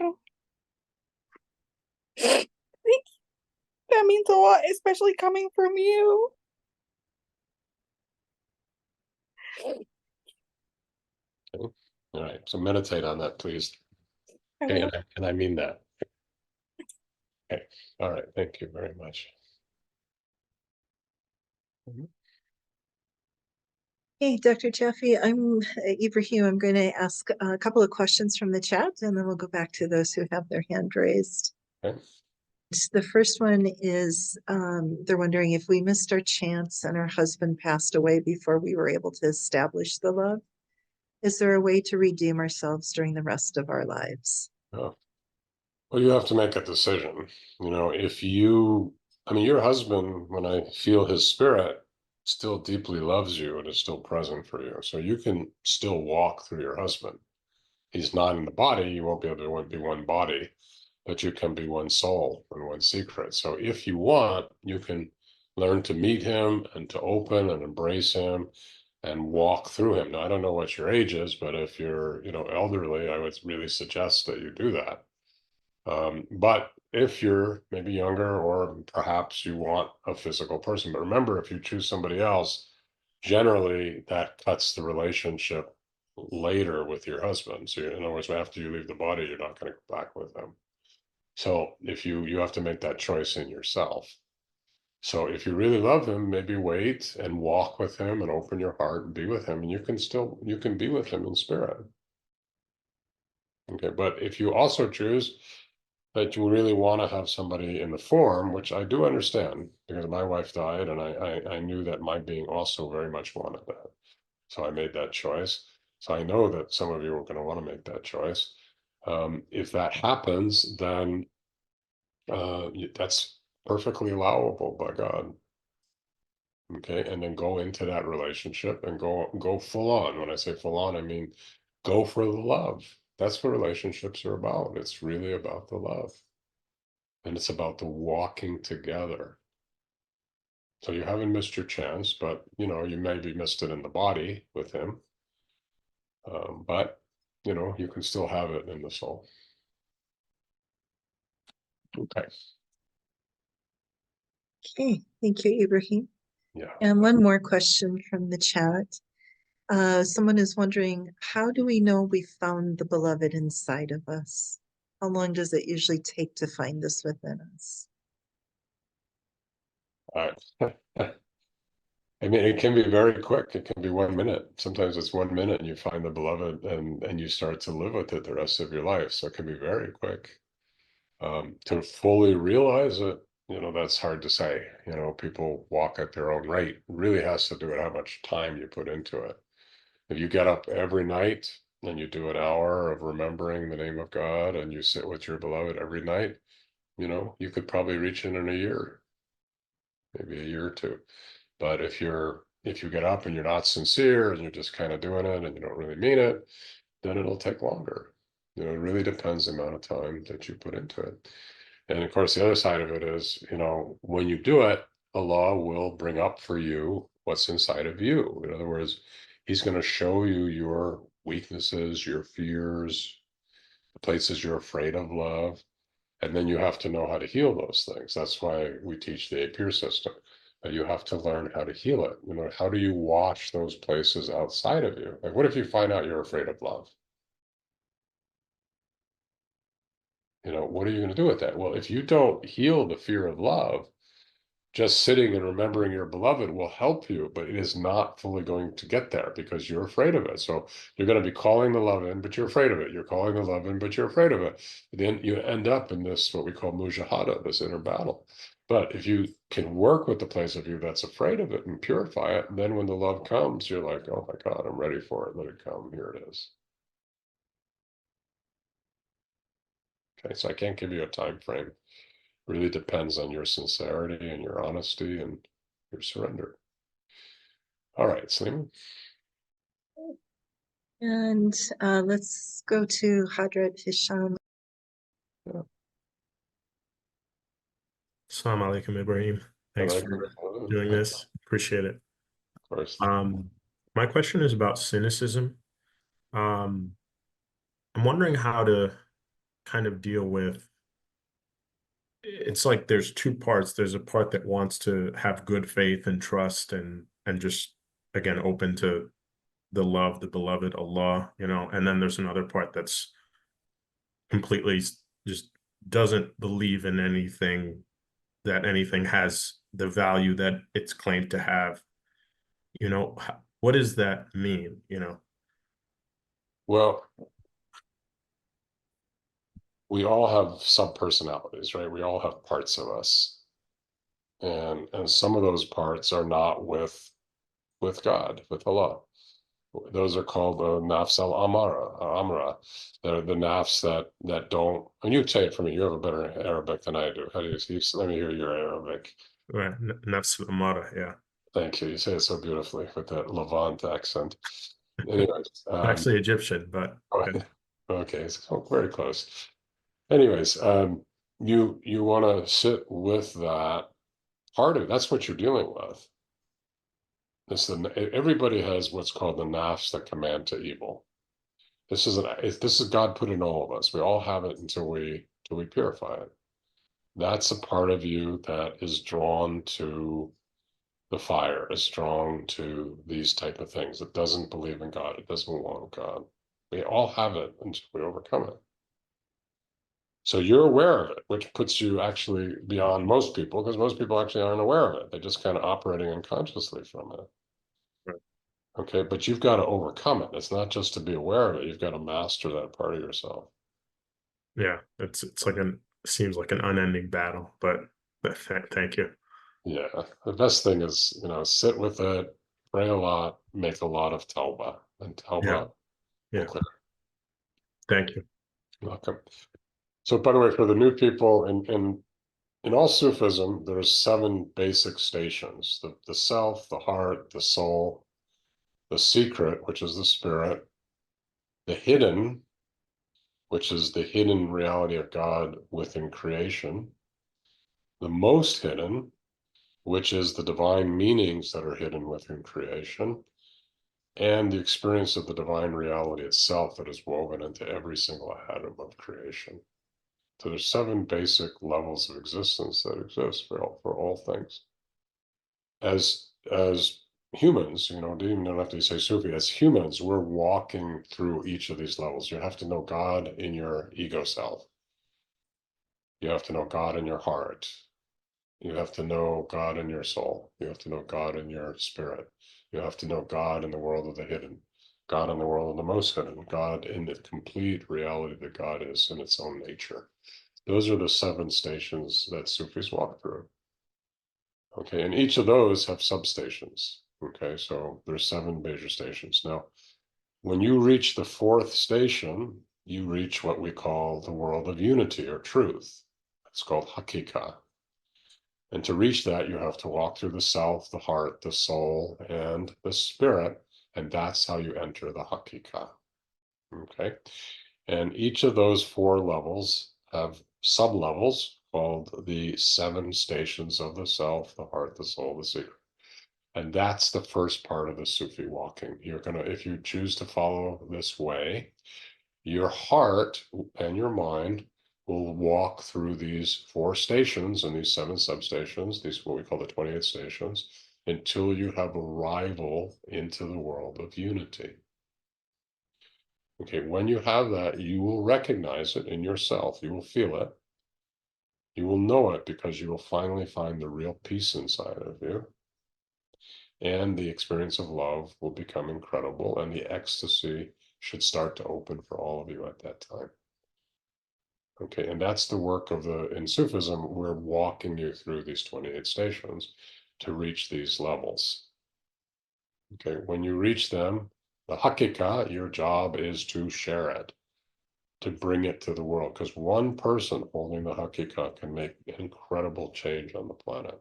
Oh. Thank you. That means a lot, especially coming from you. Okay? All right, so meditate on that, please. I Okay, will. and I mean that. Okay, all right, thank you very much. Hey, Dr. Jaffe, I'm Ibrahim. I'm going to ask a couple of questions from the chat, and then we'll go back to those who have their hand raised. Okay. The first one is they're wondering if we missed our chance and our husband passed away before we were able to establish the love. Is there a way to redeem ourselves during the rest of our lives? Oh. Well, you have to make a decision. You know, I mean, your husband, when I feel his spirit, still deeply loves you and is still present for you. So you can still walk through your husband. He's not in the body. You won't be able to be one body, but you can be one soul and one secret. So if you want, you can learn to meet him and to open and embrace him and walk through him. Now, I don't know what your age is, but if you're, elderly, I would really suggest that you do that. But if you're maybe younger or perhaps you want a physical person, but remember, if you choose somebody else, generally that cuts the relationship later with your husband. So in other words, after you leave the body, you're not going to go back with them. So if you have to make that choice in yourself. So if you really love him, maybe wait and walk with him and open your heart and be with him, and you can be with him in spirit. Okay, but if you also choose that you really want to have somebody in the form, which I do understand because my wife died and I knew that my being also very much wanted that. So I made that choice. So I know that some of you are going to want to make that choice. If that happens, then that's perfectly allowable by God. Okay, and then go into that relationship and go full on. When I say full on, I mean go for the love. That's what relationships are about. It's really about the love. And it's about the walking together. So you haven't missed your chance, but you maybe missed it in the body with him. But you can still have it in the soul. Okay. Okay, thank you, Ibrahim. Yeah. And one more question from the chat. Someone is wondering, how do we know we found the beloved inside of us? How long does it usually take to find this within us? All right. I mean, it can be very quick. It can be 1 minute. Sometimes it's 1 minute and you find the beloved and you start to live with it the rest of your life. So it can be very quick. To fully realize it, that's hard to say. People walk at their own rate. It really has to do with how much time you put into it. If you get up every night and you do an hour of remembering the name of God and you sit with your beloved every night, you could probably reach it in a year, maybe a year or two. But if you get up and you're not sincere and you're just kind of doing it and you don't really mean it, then it'll take longer. It really depends the amount of time that you put into it. And of course, the other side of it is, when you do it, Allah will bring up for you what's inside of you. In other words, He's going to show you your weaknesses, your fears, the places you're afraid of love. And then you have to know how to heal those things. That's why we teach the APIR system. You have to learn how to heal it. How do you wash those places outside of you? Like, what if you find out you're afraid of love? What are you going to do with that? Well, if you don't heal the fear of love, just sitting and remembering your beloved will help you, but it is not fully going to get there because you're afraid of it. So you're going to be calling the love in, but you're afraid of it. You're calling the love in, but you're afraid of it. Then you end up in this, what we call mujahada, this inner battle. But if you can work with the place of you that's afraid of it and purify it, then when the love comes, you're like, oh my God, I'm ready for it. Let it come. Here it is. Okay, so I can't give you a time frame. Really depends on your sincerity and your honesty and your surrender. All right, Selena. And let's go to Hadrat Hisham. Assalamu alaikum, Ibrahim. Thanks for doing this. Appreciate it. Of course. My question is about cynicism. I'm wondering how to kind of deal with, it's like there's two parts. There's a part that wants to have good faith and trust and just, again, open to the love, the beloved Allah, and then there's another part that's completely just doesn't believe in anything, that anything has the value that it's claimed to have. What does that mean? Well, we all have sub-personalities, right? We all have parts of us. And some of those parts are not with God, with Allah. Those are called the nafs amra. They're the nafs that don't. And you say it for me. You have a better Arabic than I do. How do you? Let me hear your Arabic. Right, nafs amara, yeah. Thank you. You say it so beautifully with that Levant accent. Anyways, actually Egyptian, but okay, so very close. Anyways, you want to sit with that part of it. That's what you're dealing with. Everybody has what's called the nafs that command to evil. This is God put in all of us. We all have it until we purify it. That's a part of you that is drawn to the fire, is drawn to these type of things. It doesn't believe in God. It doesn't want God. We all have it until we overcome it. So you're aware of it, which puts you actually beyond most people, because most people actually aren't aware of it. They're just kind of operating unconsciously from it. Right. Okay, but you've got to overcome it. It's not just to be aware of it. You've got to master that part of yourself. Yeah, it's like seems like an unending battle, but thank you. Yeah, the best thing is, sit with it, pray a lot, make a lot of tawbah, and tawbah will clear. Thank you. You're welcome. So, by the way, for the new people, in all Sufism, there's 7 basic stations: the self, the heart, the soul, the secret, which is the spirit, the hidden, which is the hidden reality of God within creation, the most hidden, which is the divine meanings that are hidden within creation, and the experience of the divine reality itself that is woven into every single atom of creation. So there's 7 basic levels of existence that exist for all things. As humans, don't even have to say Sufi, as humans, we're walking through each of these levels. You have to know God in your ego self. You have to know God in your heart. You have to know God in your soul. You have to know God in your spirit. You have to know God in the world of the hidden, God in the world of the most hidden, God in the complete reality that God is in its own nature. Those are the 7 stations that Sufis walk through. Okay, and each of those have substations. Okay, so there's 7 major stations. Now, when you reach the 4th station, you reach what we call the world of unity or truth. It's called Hakika. And to reach that, you have to walk through the self, the heart, the soul, and the spirit. And that's how you enter the Hakika. Okay. And each of those 4 levels have sub-levels called the 7 stations of the self, the heart, the soul, the secret. And that's the first part of the Sufi walking. If you choose to follow this way, your heart and your mind will walk through these 4 stations and these 7 substations, these what we call the 28 stations, until you have arrival into the world of unity. Okay, when you have that, you will recognize it in yourself. You will feel it. You will know it because you will finally find the real peace inside of you. And the experience of love will become incredible, and the ecstasy should start to open for all of you at that time. Okay, and that's the work in Sufism, we're walking you through these 28 stations to reach these levels. Okay, when you reach them, the hakika, your job is to share it, to bring it to the world, because one person holding the hakika can make incredible change on the planet.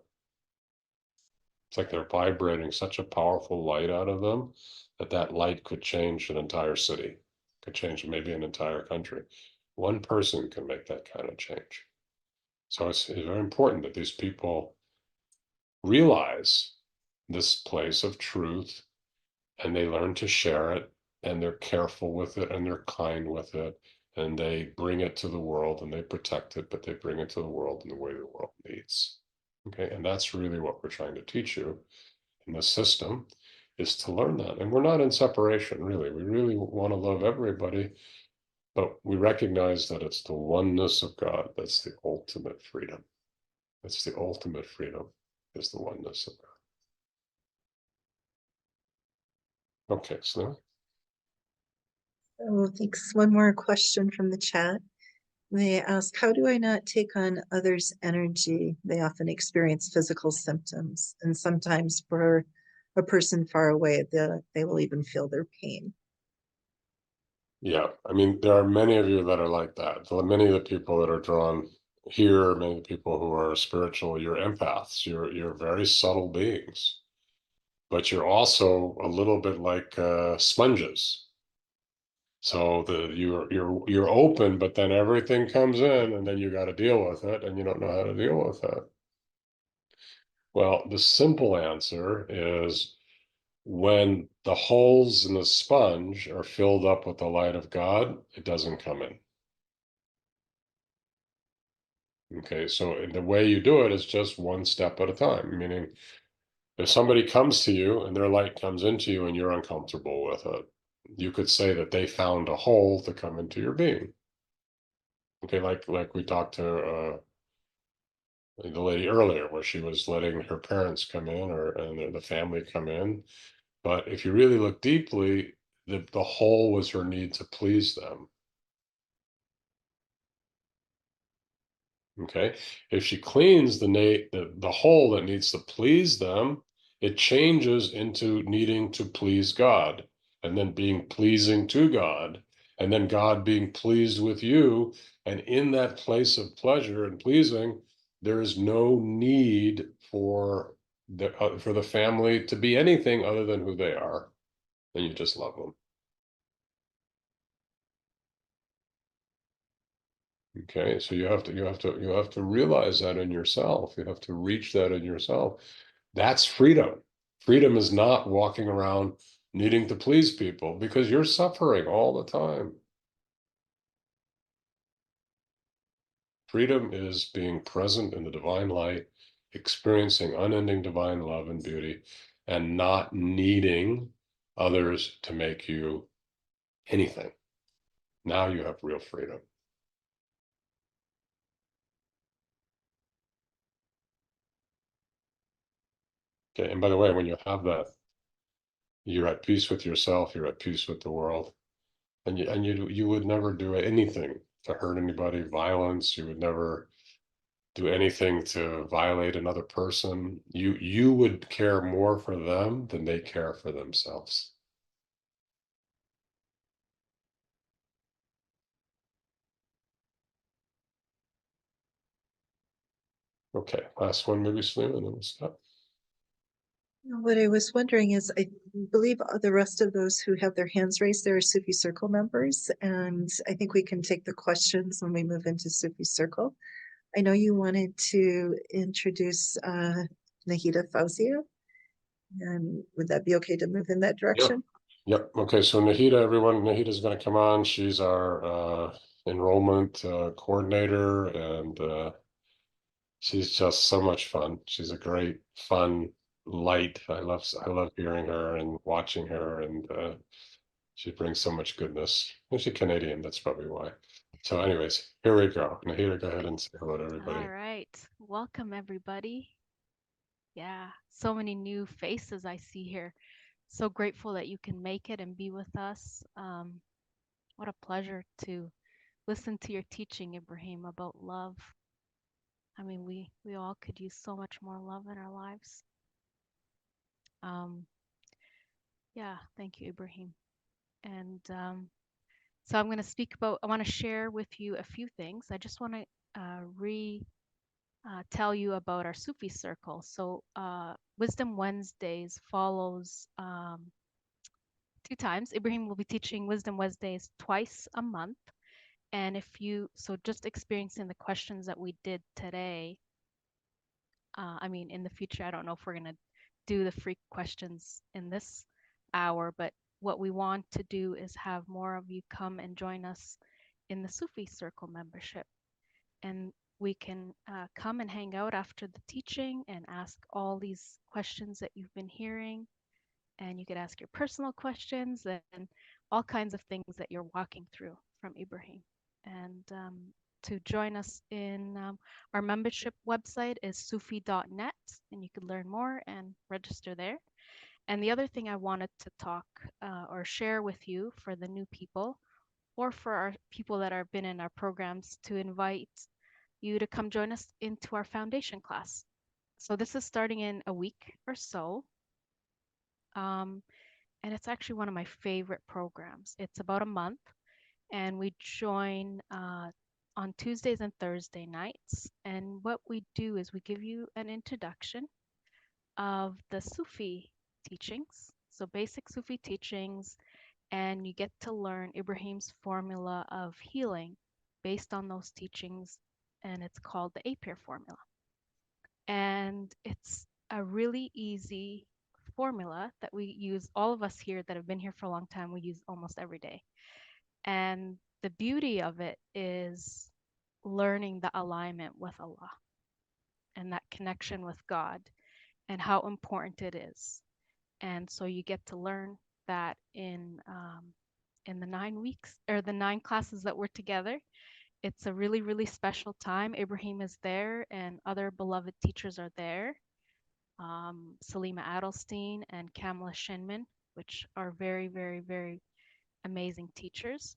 It's like they're vibrating such a powerful light out of them that that light could change an entire city, could change maybe an entire country. One person can make that kind of change. So it's very important that these people realize this place of truth and they learn to share it and they're careful with it and they're kind with it and they bring it to the world and they protect it, but they bring it to the world in the way the world needs. Okay, and that's really what we're trying to teach you in the system, is to learn that. And we're not in separation, really. We really want to love everybody, but we recognize that it's the oneness of God that's the ultimate freedom. That's the ultimate freedom, is the oneness of God. Okay, so Oh, thanks. One more question from the chat. They ask, how do I not take on others' energy? They often experience physical symptoms, and sometimes for a person far away, they will even feel their pain. yeah, I mean, there are many of you that are like that. Many of the people that are drawn here, many of the people who are spiritual, you're empaths. You're very subtle beings, but you're also a little bit like sponges. So you're open, but then everything comes in, and then you got to deal with it, and you don't know how to deal with it. Well, the simple answer is when the holes in the sponge are filled up with the light of God, it doesn't come in. Okay, so the way you do it is just one step at a time, meaning if somebody comes to you and their light comes into you and you're uncomfortable with it, you could say that they found a hole to come into your being. Okay, like we talked to the lady earlier, where she was letting her parents come in and the family come in. But if you really look deeply, the hole was her need to please them. Okay, if she cleans the hole that needs to please them, it changes into needing to please God, and then being pleasing to God, and then God being pleased with you. And in that place of pleasure and pleasing, there is no need for the family to be anything other than who they are, and you just love them. Okay, so you have to realize that in yourself. You have to reach that in yourself. That's freedom. Freedom is not walking around needing to please people, because you're suffering all the time. Freedom is being present in the divine light, experiencing unending divine love and beauty, and not needing others to make you anything. Now you have real freedom. Okay, and by the way, when you have that, you're at peace with yourself, you're at peace with the world, and you would never do anything to hurt anybody, violence. You would never do anything to violate another person. You would care more for them than they care for themselves. Okay, last one, maybe Selena, and then we'll stop. What I was wondering is, I believe the rest of those who have their hands raised, they're Sufi Circle members, and I think we can take the questions when we move into Sufi Circle. I know you wanted to introduce Nahida Fauzia, and would that be okay to move in that direction? Yep. Okay, so Nahida, everyone, Nahida's going to come on. She's our enrollment coordinator, and she's just so much fun. She's a great, fun light. I love hearing her and watching her, and she brings so much goodness. And she's Canadian, that's probably why. So anyways, here we go. Nahida, go ahead and say hello to everybody. All right. Welcome, everybody. Yeah, so many new faces I see here. So grateful that you can make it and be with us. What a pleasure to listen to your teaching, Ibrahim, about love. I mean, we all could use so much more love in our lives. Yeah, thank you, Ibrahim. And so I want to share with you a few things. I just want to tell you about our Sufi circle. So Wisdom Wednesdays follows 2 times. Ibrahim will be teaching Wisdom Wednesdays twice a month. And so just experiencing the questions that we did today, I mean, in the future, I don't know if we're going to do the free questions in this hour, but what we want to do is have more of you come and join us in the Sufi Circle membership. And we can come and hang out after the teaching and ask all these questions that you've been hearing. And you could ask your personal questions and all kinds of things that you're walking through from Ibrahim. And to join us in our membership website is sufi.net, and you can learn more and register there. And the other thing I wanted to talk or share with you for the new people, or for our people that have been in our programs, to invite you to come join us into our foundation class. So this is starting in a week or so. And it's actually one of my favorite programs. It's about a month, and we join on Tuesdays and Thursday nights. And what we do is we give you an introduction of the Sufi teachings, so basic Sufi teachings, and you get to learn Ibrahim's formula of healing based on those teachings, and it's called the APIR formula. And it's a really easy formula that we use, all of us here that have been here for a long time, we use almost every day. And the beauty of it is learning the alignment with Allah and that connection with God and how important it is. And so you get to learn that in the 9 weeks or the 9 classes that we're together. It's a really, really special time. Ibrahim is there and other beloved teachers are there. Salima Adelstein and Kamala Shinman, which are very, very, very amazing teachers.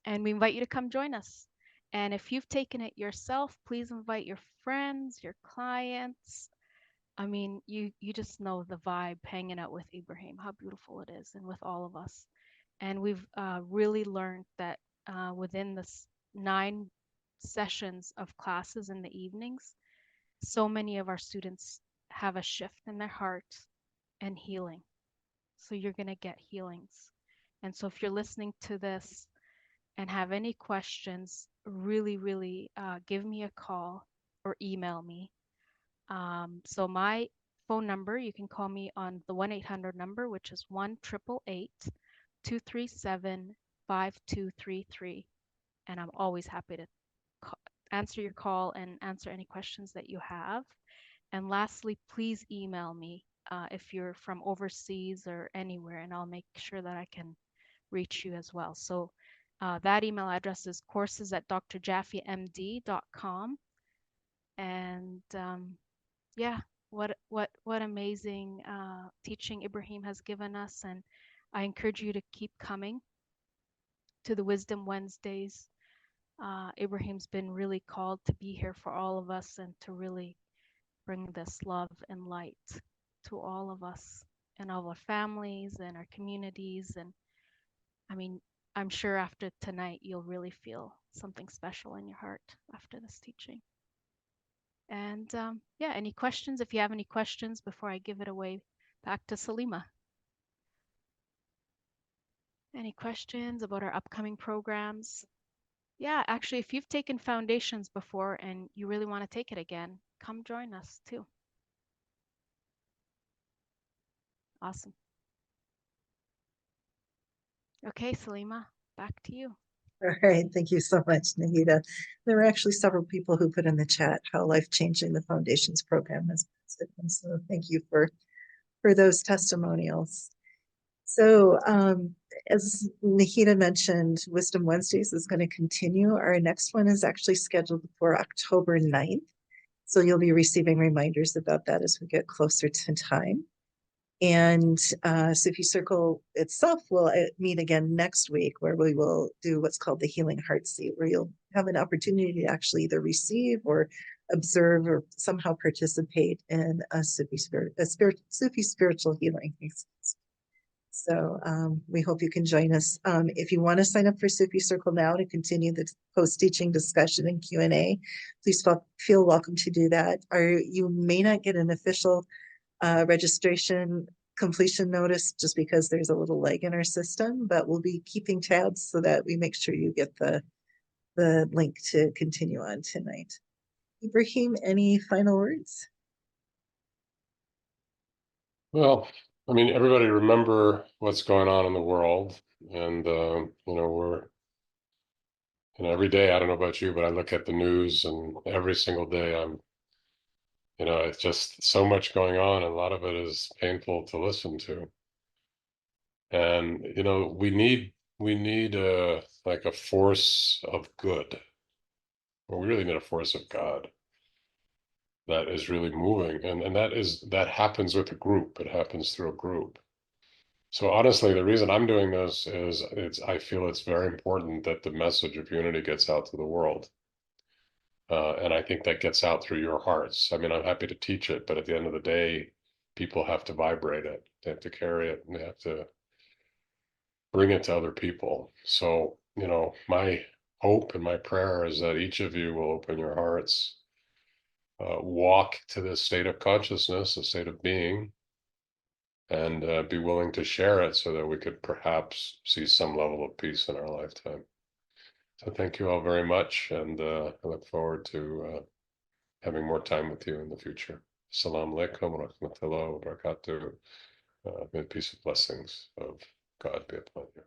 And we invite you to come join us. And if you've taken it yourself, please invite your friends, your clients. I mean, you just know the vibe hanging out with Ibrahim, how beautiful it is, and with all of us. And we've really learned that within this 9 sessions of classes in the evenings, so many of our students have a shift in their heart and healing. So you're going to get healings. And so if you're listening to this and have any questions, really, really give me a call or email me. So my phone number, you can call me on the 1-800 number, which is 1-888-237-5233. And I'm always happy to answer your call and answer any questions that you have. And lastly, please email me if you're from overseas or anywhere, and I'll make sure that I can reach you as well. So that email address is courses@drjaffemd.com. And yeah, what amazing teaching Ibrahim has given us. And I encourage you to keep coming to the Wisdom Wednesdays. Ibrahim's been really called to be here for all of us and to really bring this love and light to all of us and all our families and our communities. And I mean, I'm sure after tonight, you'll really feel something special in your heart after this teaching. And yeah, any questions? If you have any questions before I give it away back to Salima. Any questions about our upcoming programs? Yeah, actually, if you've taken foundations before and you really want to take it again, come join us too. Awesome. Okay, Salima, back to you. All right, thank you so much, Nahida. There were actually several people who put in the chat how life-changing the Foundations program has been. And so thank you for those testimonials. So as Nahida mentioned, Wisdom Wednesdays is going to continue. Our next one is actually scheduled for October 9th. So you'll be receiving reminders about that as we get closer to time. And Sufi Circle itself will meet again next week, where we will do what's called the Healing Heart Seat, where you'll have an opportunity to actually either receive or observe or somehow participate in a Sufi spiritual healing. So we hope you can join us. If you want to sign up for Sufi Circle now to continue the post-teaching discussion and Q&A, please feel welcome to do that. You may not get an official registration completion notice just because there's a little lag in our system, but we'll be keeping tabs so that we make sure you get the link to continue on tonight. Ibrahim, any final words? Well, I mean, everybody remember what's going on in the world, and every day, I don't know about you, but I look at the news, and every single day it's just so much going on, and a lot of it is painful to listen to. And we need like a force of good. Well, we really need a force of God that is really moving, and that happens with a group. It happens through a group. So honestly, the reason I'm doing this is I feel it's very important that the message of unity gets out to the world. And I think that gets out through your hearts. I mean, I'm happy to teach it, but at the end of the day, people have to vibrate it. They have to carry it, and they have to bring it to other people. So, my hope and my prayer is that each of you will open your hearts, walk to this state of consciousness, a state of being, and be willing to share it so that we could perhaps see some level of peace in our lifetime. So thank you all very much, and I look forward to having more time with you in the future. Assalamu alaikum wa rahmatullahi wa barakatuh. May the peace and blessings of God be upon you.